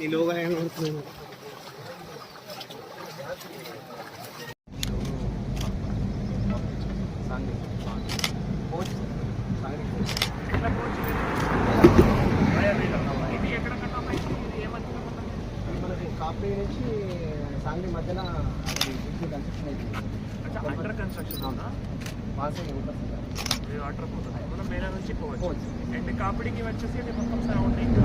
ఈ లోగా ఏమవుతుంది కాపీ నుంచి సాంగ్లీ మధ్యన కన్స్ట్రక్షన్ అవుతుంది. అండర్ కన్స్ట్రక్షన్ అవునా? వాటర్ పోతుంది, మనం వేరే నుంచి పోవచ్చు. అండ్ కాపిడికి వచ్చేసి అది మొత్తం సరౌండింగ్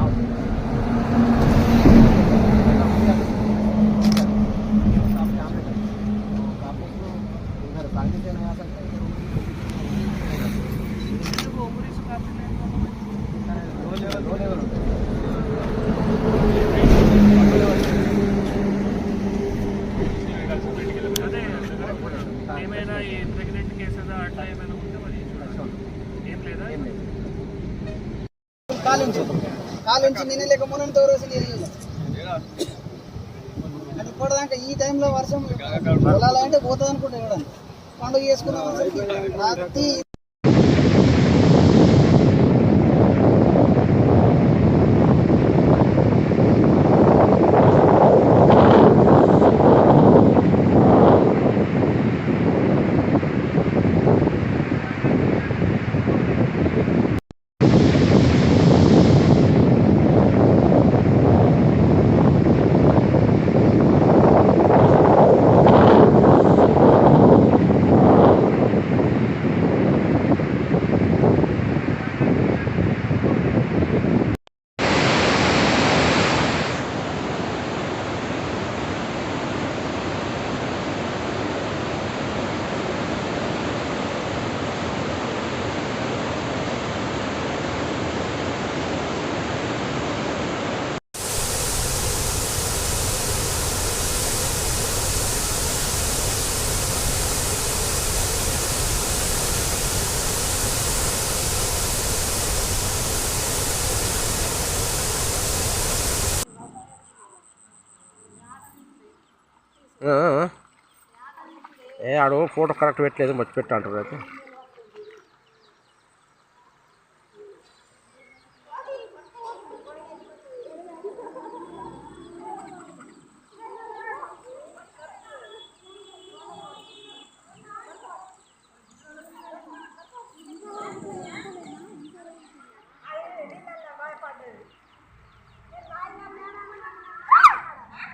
ఏమైనా ప్రెగ్నెంట్ కేసెస్ అట్లా ఏమైనా ఉంటే మరి ఏం లేదా? కాలించి నేను లేక మొన్న రోజు అది ఇప్పటిదాకా ఈ టైంలో వర్షం పొలాలంటే పోతుంది అనుకుంటే ఇవ్వడానికి పండుగ చేసుకున్నాం రాత్రి. ఆడు ఫోటో కరెక్ట్ పెట్టలేదు, మర్చి పెట్టా అంటారు అయితే.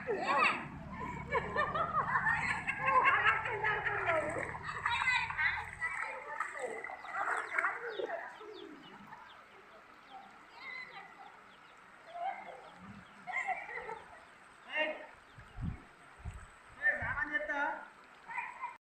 Yeah.